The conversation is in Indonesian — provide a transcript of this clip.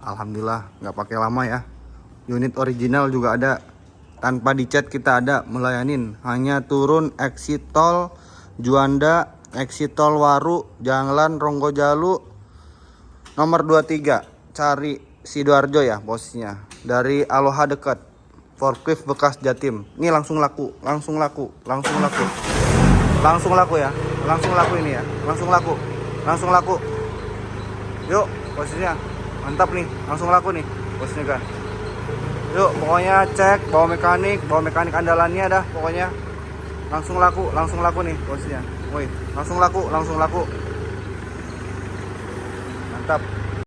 Alhamdulillah nggak pakai lama ya. Unit original juga ada, tanpa dicat kita ada melayanin. Hanya turun exit tol Juanda, exit tol Waru, Jalan Ronggojalu nomor 23. Cari Sidoarjo ya posnya. Dari Aloha dekat. Forklift bekas Jatim. Ini langsung laku, langsung laku, langsung laku. Langsung laku ya. Langsung laku ini ya. Langsung laku. Langsung laku. Yuk, posisinya mantap nih. Langsung laku nih posisinya kan. Yuk, pokoknya cek bawa mekanik andalannya dah pokoknya. Langsung laku nih posisinya. Woi, langsung laku. Mantap.